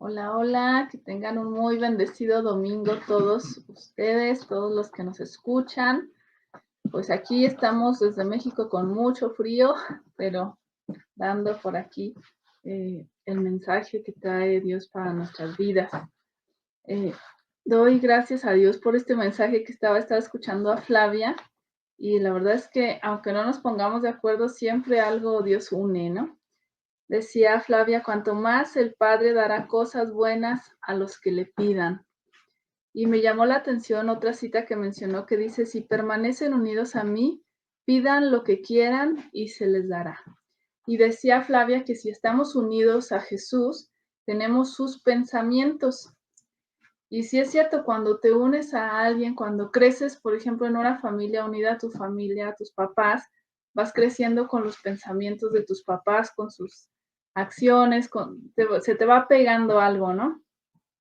Hola, hola, que tengan un muy bendecido domingo todos ustedes, todos los que nos escuchan. Pues aquí estamos desde México con mucho frío, pero dando por aquí el mensaje que trae Dios para nuestras vidas. Eh, Doy gracias a Dios por este mensaje que estaba escuchando a Flavia, y la verdad es que aunque no nos pongamos de acuerdo, siempre algo Dios une, ¿no? Decía Flavia, cuanto más el Padre dará cosas buenas a los que le pidan. Y me llamó la atención otra cita que mencionó que dice, si permanecen unidos a mí, pidan lo que quieran y se les dará. Y decía Flavia que si estamos unidos a Jesús, tenemos sus pensamientos. Y sí es cierto, cuando te unes a alguien, cuando creces, por ejemplo, en una familia unida a tu familia, a tus papás, vas creciendo con los pensamientos de tus papás, con sus acciones, se te va pegando algo, ¿no?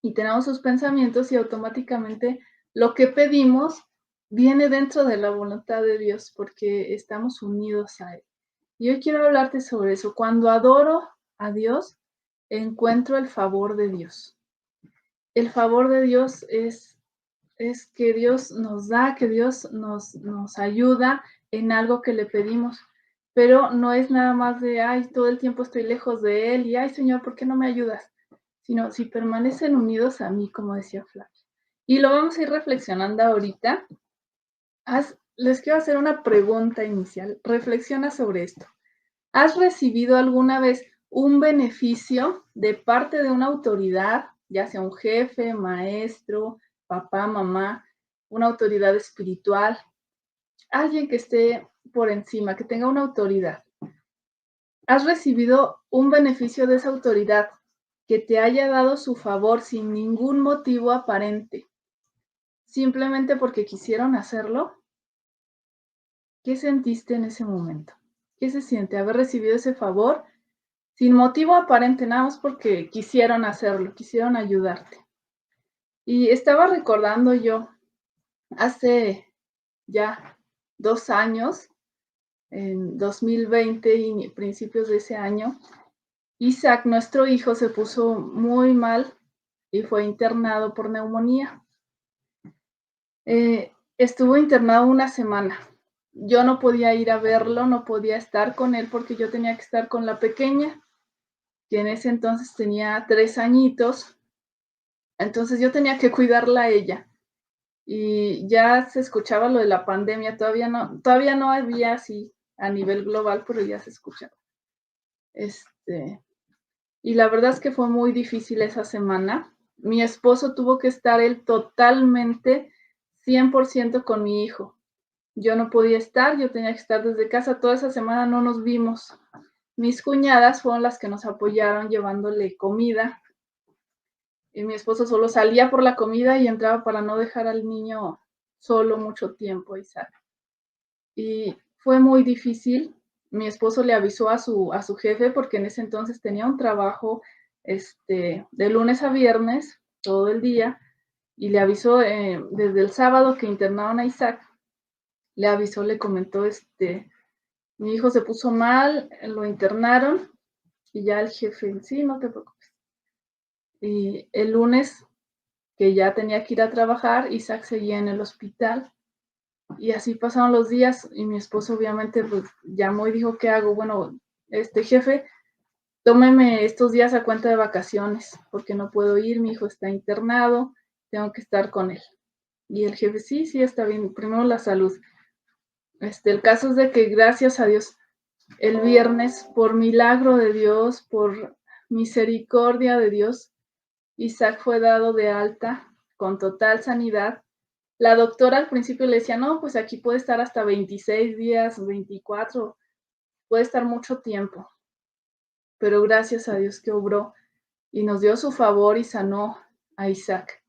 Y tenemos sus pensamientos y automáticamente lo que pedimos viene dentro de la voluntad de Dios porque estamos unidos a Él. Y hoy quiero hablarte sobre eso. Cuando adoro a Dios, encuentro el favor de Dios. El favor de Dios es que Dios nos da, que Dios nos ayuda en algo que le pedimos, pero no es nada más de, ay, todo el tiempo estoy lejos de Él y, ay, Señor, ¿por qué no me ayudas? Sino si permanecen unidos a mí, como decía Flavia. Y lo vamos a ir reflexionando ahorita. Les quiero hacer una pregunta inicial. Reflexiona sobre esto. ¿Has recibido alguna vez un beneficio de parte de una autoridad, ya sea un jefe, maestro, papá, mamá, una autoridad espiritual, alguien que esté por encima, que tenga una autoridad? ¿Has recibido un beneficio de esa autoridad que te haya dado su favor sin ningún motivo aparente, simplemente porque quisieron hacerlo? ¿Qué sentiste en ese momento? ¿Qué se siente haber recibido ese favor sin motivo aparente, nada más porque quisieron hacerlo, quisieron ayudarte? Y estaba recordando yo, hace ya 2 años, en 2020 y principios de ese año, Isaac, nuestro hijo, se puso muy mal y fue internado por neumonía. Estuvo internado una semana. Yo no podía ir a verlo, no podía estar con él porque yo tenía que estar con la pequeña, que en ese entonces tenía 3 añitos. Entonces yo tenía que cuidarla a ella. Y ya se escuchaba lo de la pandemia, todavía no había así a nivel global, pero ya se escuchaba. Y la verdad es que fue muy difícil esa semana. Mi esposo tuvo que estar él totalmente 100% con mi hijo. Yo no podía estar, yo tenía que estar desde casa. Toda esa semana no nos vimos. Mis cuñadas fueron las que nos apoyaron llevándole comida. Y mi esposo solo salía por la comida y entraba para no dejar al niño solo mucho tiempo, Isaac. Y fue muy difícil. Mi esposo le avisó a su jefe porque en ese entonces tenía un trabajo de lunes a viernes, todo el día, y le avisó desde el sábado que internaron a Isaac, le avisó, le comentó, mi hijo se puso mal, lo internaron, y ya el jefe, sí, no te preocupes. Y el lunes, que ya tenía que ir a trabajar, Isaac seguía en el hospital. Y así pasaron los días y mi esposo obviamente pues llamó y dijo, ¿qué hago? Bueno, jefe, tómeme estos días a cuenta de vacaciones porque no puedo ir, mi hijo está internado, tengo que estar con él. Y el jefe, sí, sí, está bien, primero la salud. El caso es de que gracias a Dios, el viernes, por milagro de Dios, por misericordia de Dios, Isaac fue dado de alta con total sanidad. La doctora al principio le decía, no, pues aquí puede estar hasta 26 días, 24, puede estar mucho tiempo. Pero gracias a Dios que obró y nos dio su favor y sanó a Isaac.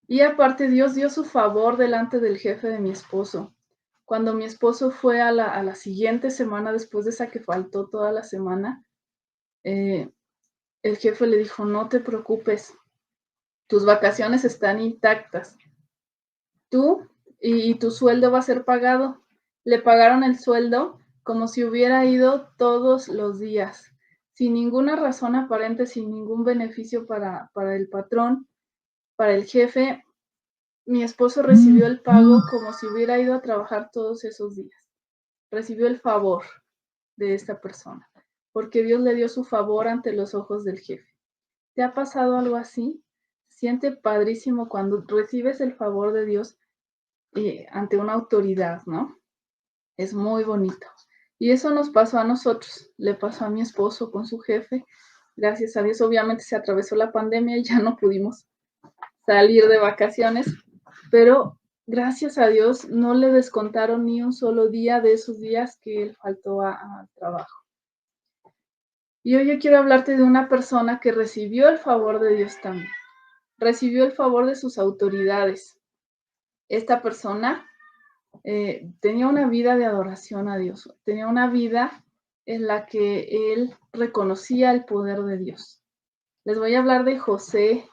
Y aparte Dios dio su favor delante del jefe de mi esposo. Cuando mi esposo fue a la siguiente semana, después de esa que faltó toda la semana, el jefe le dijo, no te preocupes, tus vacaciones están intactas. Tú y tu sueldo va a ser pagado. Le pagaron el sueldo como si hubiera ido todos los días. sin ninguna razón aparente, sin ningún beneficio para el patrón, para el jefe. Mi esposo recibió el pago como si hubiera ido a trabajar todos esos días. Recibió el favor de esta persona, porque Dios le dio su favor ante los ojos del jefe. ¿Te ha pasado algo así? Siente padrísimo cuando recibes el favor de Dios ante una autoridad, ¿no? Es muy bonito. Y eso nos pasó a nosotros, le pasó a mi esposo con su jefe. Gracias a Dios, obviamente se atravesó la pandemia y ya no pudimos salir de vacaciones, pero gracias a Dios no le descontaron ni un solo día de esos días que él faltó al trabajo. Y hoy yo quiero hablarte de una persona que recibió el favor de Dios también, recibió el favor de sus autoridades. Esta persona tenía una vida de adoración a Dios, tenía una vida en la que él reconocía el poder de Dios. Les voy a hablar de José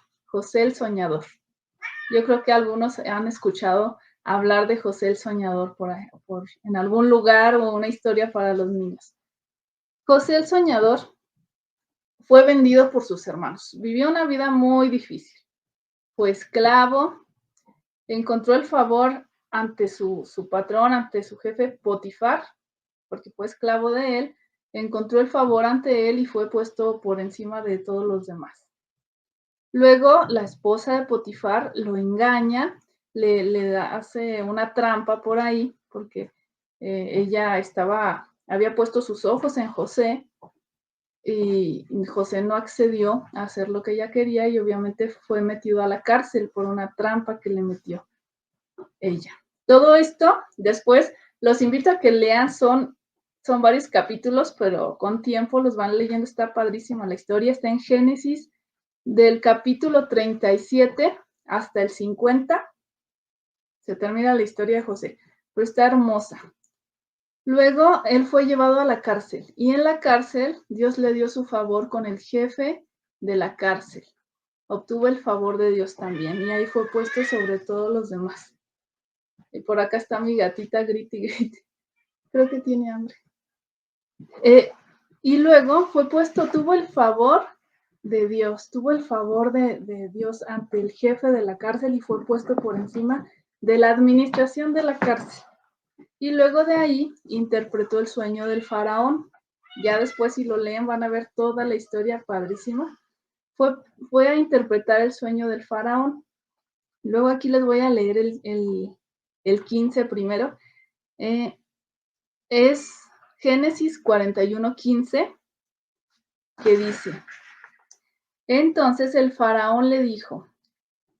el Soñador. Yo creo que algunos han escuchado hablar de José el Soñador en algún lugar o una historia para los niños. José el Soñador fue vendido por sus hermanos. Vivió una vida muy difícil. Fue esclavo, encontró el favor ante su patrón, ante su jefe Potifar, porque fue esclavo de él, encontró el favor ante él y fue puesto por encima de todos los demás. Luego la esposa de Potifar lo engaña, le hace una trampa por ahí, porque ella había puesto sus ojos en José y José no accedió a hacer lo que ella quería y obviamente fue metido a la cárcel por una trampa que le metió ella. Todo esto, después, los invito a que lean, son varios capítulos, pero con tiempo los van leyendo, está padrísima la historia, está en Génesis, del capítulo 37 hasta el 50, se termina la historia de José, pero está hermosa. Luego, él fue llevado a la cárcel, y en la cárcel, Dios le dio su favor con el jefe de la cárcel. Obtuvo el favor de Dios también, y ahí fue puesto sobre todos los demás. Y por acá está mi gatita, grite y grite. Creo que tiene hambre. Y luego tuvo el favor de Dios, tuvo el favor de Dios ante el jefe de la cárcel y fue puesto por encima de la administración de la cárcel. Y luego de ahí interpretó el sueño del faraón. Ya después, si lo leen, van a ver toda la historia padrísima. Fue a interpretar el sueño del faraón. Luego aquí les voy a leer el 15 primero. Es Génesis 41:15, que dice: Entonces el faraón le dijo: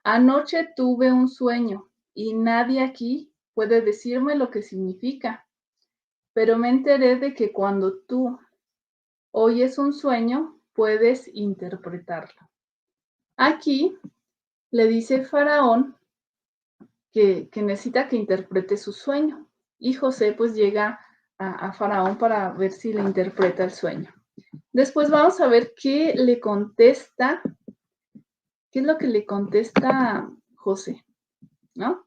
Anoche tuve un sueño y nadie aquí puede decirme lo que significa, pero me enteré de que cuando tú oyes un sueño, puedes interpretarlo. Aquí le dice Faraón que necesita que interprete su sueño y José pues llega a Faraón para ver si le interpreta el sueño. Después vamos a ver qué le contesta, qué es lo que le contesta José, ¿no?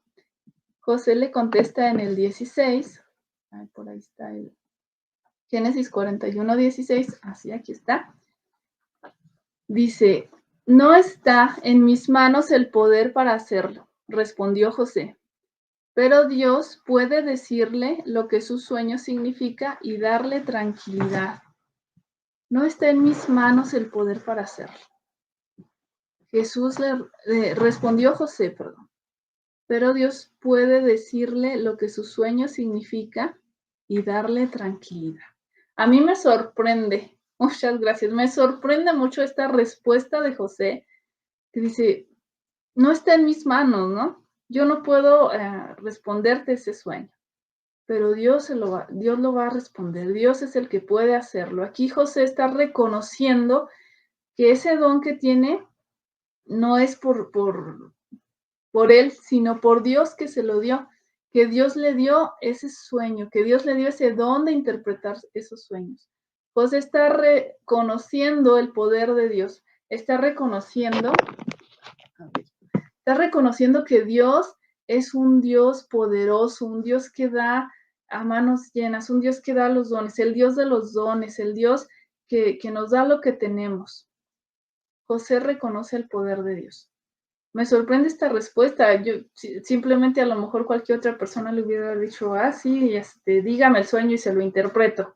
José le contesta en el 16, por ahí está el Génesis 41:16, así aquí está. Dice: No está en mis manos el poder para hacerlo, respondió José, pero Dios puede decirle lo que su sueño significa y darle tranquilidad. No está en mis manos el poder para hacerlo. Respondió José, perdón. Pero Dios puede decirle lo que su sueño significa y darle tranquilidad. A mí me sorprende, muchas gracias, me sorprende mucho esta respuesta de José, que dice: no está en mis manos, ¿no? Yo no puedo responderte ese sueño, pero Dios lo va a responder. Dios es el que puede hacerlo. Aquí José está reconociendo que ese don que tiene no es por él, sino por Dios que se lo dio, que Dios le dio ese sueño, que Dios le dio ese don de interpretar esos sueños. José está reconociendo el poder de Dios, está reconociendo que Dios es un Dios poderoso, un Dios que da a manos llenas, un Dios que da los dones, el Dios de los dones, el Dios que nos da lo que tenemos. José reconoce el poder de Dios. Me sorprende esta respuesta. Yo simplemente a lo mejor cualquier otra persona le hubiera dicho, sí, dígame el sueño y se lo interpreto.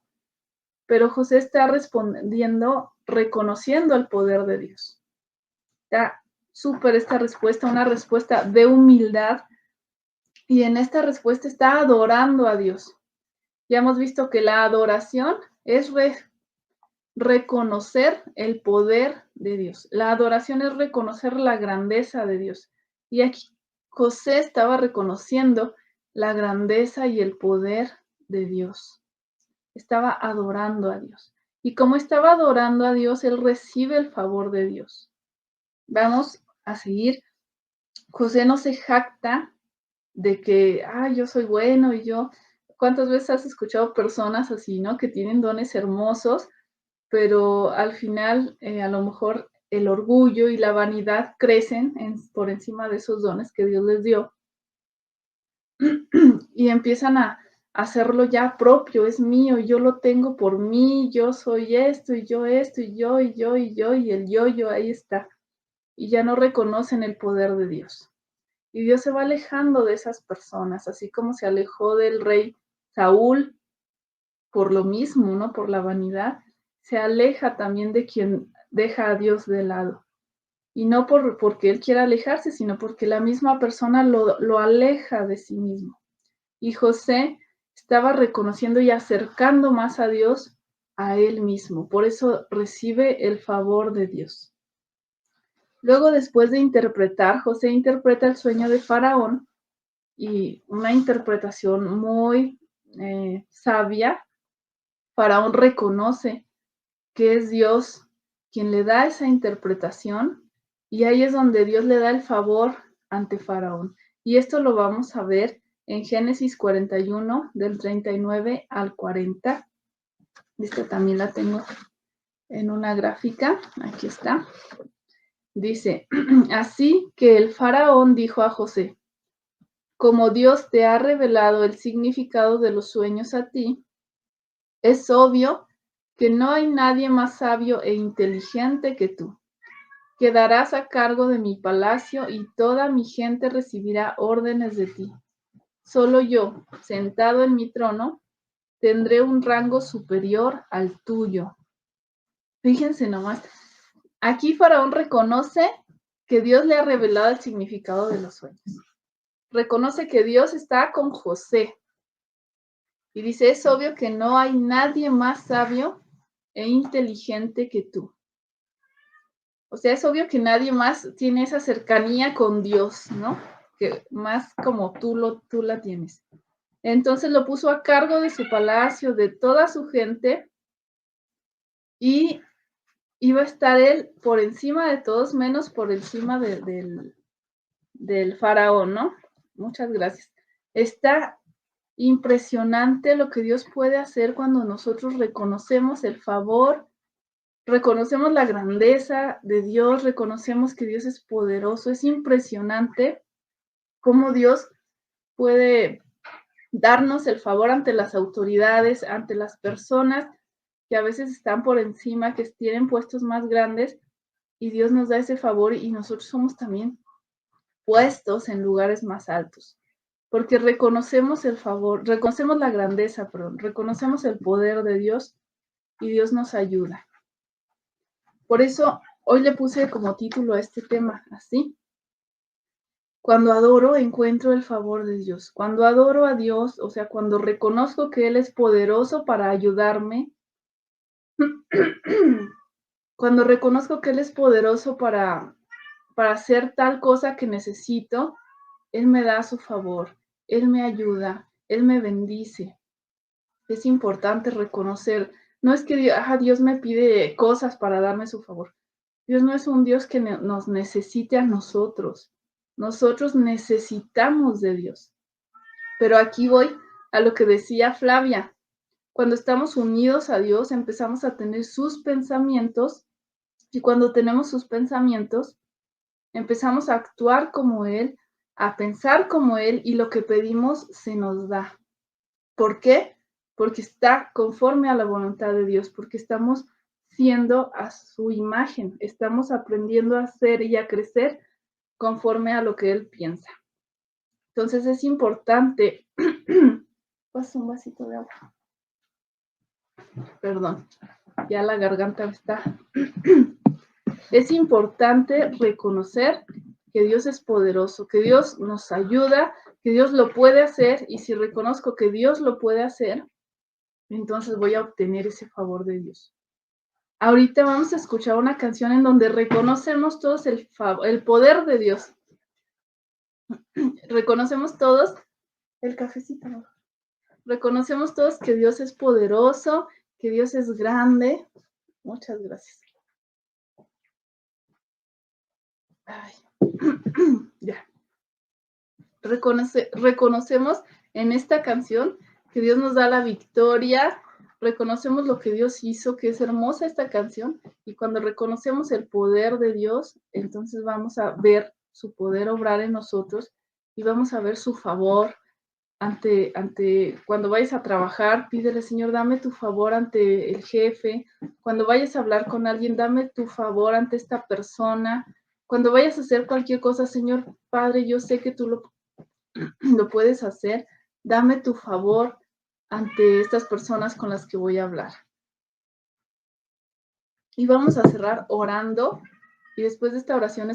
Pero José está respondiendo, reconociendo el poder de Dios. Está súper esta respuesta, una respuesta de humildad. Y en esta respuesta está adorando a Dios. Ya hemos visto que la adoración es reconocer el poder de Dios. La adoración es reconocer la grandeza de Dios. Y aquí José estaba reconociendo la grandeza y el poder de Dios. Estaba adorando a Dios. Y como estaba adorando a Dios, él recibe el favor de Dios. Vamos a seguir. José no se jacta de que, yo soy bueno y yo. ¿Cuántas veces has escuchado personas así, ¿no? Que tienen dones hermosos, pero al final a lo mejor el orgullo y la vanidad crecen por encima de esos dones que Dios les dio y empiezan a hacerlo ya propio, es mío, yo lo tengo por mí, yo soy esto y yo esto y yo y yo y yo y el yo ahí está. Y ya no reconocen el poder de Dios. Y Dios se va alejando de esas personas, así como se alejó del rey Saúl por lo mismo, ¿no? Por la vanidad, se aleja también de quien deja a Dios de lado. Y no porque él quiera alejarse, sino porque la misma persona lo aleja de sí mismo. Y José estaba reconociendo y acercando más a Dios a él mismo. Por eso recibe el favor de Dios. Luego, después de interpretar, José interpreta el sueño de Faraón y una interpretación muy sabia. Faraón reconoce que es Dios quien le da esa interpretación y ahí es donde Dios le da el favor ante Faraón. Y esto lo vamos a ver en Génesis 41, del 39 al 40. Esta también la tengo en una gráfica. Aquí está. Dice, así que el Faraón dijo a José, como Dios te ha revelado el significado de los sueños a ti, es obvio que no hay nadie más sabio e inteligente que tú. Quedarás a cargo de mi palacio y toda mi gente recibirá órdenes de ti. Solo yo, sentado en mi trono, tendré un rango superior al tuyo. Fíjense nomás, aquí Faraón reconoce que Dios le ha revelado el significado de los sueños. Reconoce que Dios está con José. Y dice, es obvio que no hay nadie más sabio e inteligente que tú. O sea, es obvio que nadie más tiene esa cercanía con Dios, ¿no? Que más como tú la tienes. Entonces lo puso a cargo de su palacio, de toda su gente, y iba a estar él por encima de todos, menos por encima del faraón, ¿no? Muchas gracias. Está impresionante lo que Dios puede hacer cuando nosotros reconocemos el favor, reconocemos la grandeza de Dios, reconocemos que Dios es poderoso. Es impresionante cómo Dios puede darnos el favor ante las autoridades, ante las personas que a veces están por encima, que tienen puestos más grandes, y Dios nos da ese favor y nosotros somos también puestos en lugares más altos, porque reconocemos el favor, reconocemos la grandeza, reconocemos el poder de Dios y Dios nos ayuda. Por eso hoy le puse como título a este tema así: cuando adoro, encuentro el favor de Dios. Cuando adoro a Dios, o sea, cuando reconozco que Él es poderoso para ayudarme, cuando reconozco que Él es poderoso para hacer tal cosa que necesito, Él me da su favor, Él me ayuda, Él me bendice. Es importante reconocer, no es que Dios me pide cosas para darme su favor. Dios no es un Dios que nos necesite a nosotros. Nosotros necesitamos de Dios. Pero aquí voy a lo que decía Flavia. Cuando estamos unidos a Dios, empezamos a tener sus pensamientos, y cuando tenemos sus pensamientos, empezamos a actuar como Él, a pensar como Él, y lo que pedimos se nos da. ¿Por qué? Porque está conforme a la voluntad de Dios, porque estamos siendo a su imagen, estamos aprendiendo a ser y a crecer conforme a lo que Él piensa. Entonces es importante, paso un vasito de agua, perdón, ya la garganta está. Es importante reconocer que Dios es poderoso, que Dios nos ayuda, que Dios lo puede hacer, y si reconozco que Dios lo puede hacer, entonces voy a obtener ese favor de Dios. Ahorita vamos a escuchar una canción en donde reconocemos todos el poder de Dios. Reconocemos todos el cafecito, ¿no? Reconocemos todos que Dios es poderoso, que Dios es grande. Muchas gracias. Ay. Ya. Reconocemos en esta canción que Dios nos da la victoria, reconocemos lo que Dios hizo, que es hermosa esta canción, y cuando reconocemos el poder de Dios, entonces vamos a ver su poder obrar en nosotros y vamos a ver su favor cuando vayas a trabajar, pídele, Señor, dame tu favor ante el jefe. Cuando vayas a hablar con alguien, dame tu favor ante esta persona. Cuando vayas a hacer cualquier cosa, Señor Padre, yo sé que tú lo puedes hacer. Dame tu favor ante estas personas con las que voy a hablar. Y vamos a cerrar orando. Y después de esta oración,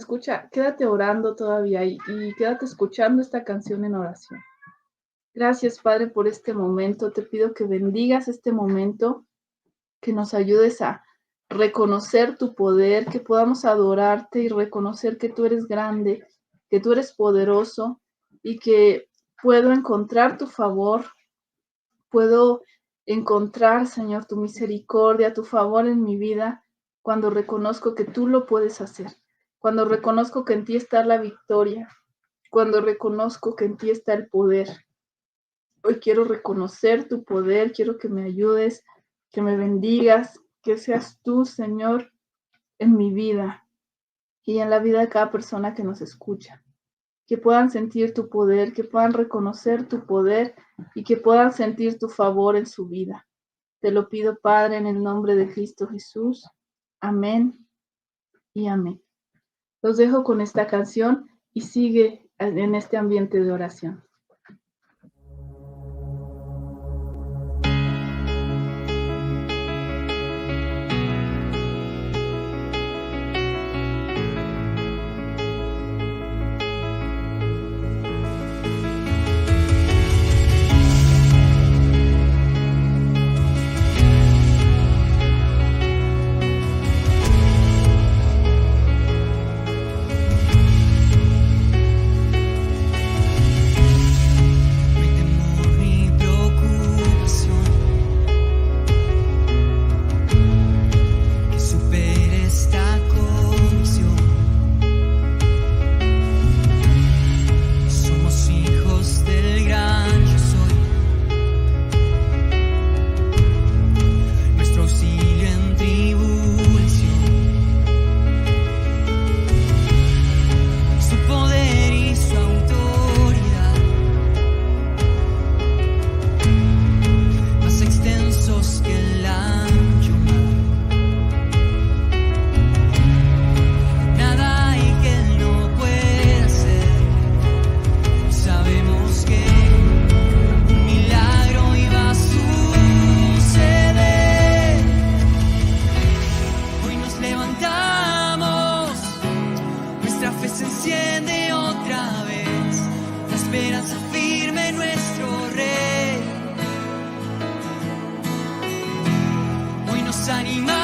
quédate orando todavía y quédate escuchando esta canción en oración. Gracias, Padre, por este momento. Te pido que bendigas este momento, que nos ayudes a reconocer tu poder, que podamos adorarte y reconocer que tú eres grande, que tú eres poderoso y que puedo encontrar tu favor, puedo encontrar, Señor, tu misericordia, tu favor en mi vida cuando reconozco que tú lo puedes hacer, cuando reconozco que en ti está la victoria, cuando reconozco que en ti está el poder. Hoy quiero reconocer tu poder, quiero que me ayudes, que me bendigas, que seas tú, Señor, en mi vida y en la vida de cada persona que nos escucha. Que puedan sentir tu poder, que puedan reconocer tu poder y que puedan sentir tu favor en su vida. Te lo pido, Padre, en el nombre de Cristo Jesús. Amén y amén. Los dejo con esta canción y sigue en este ambiente de oración. Animales.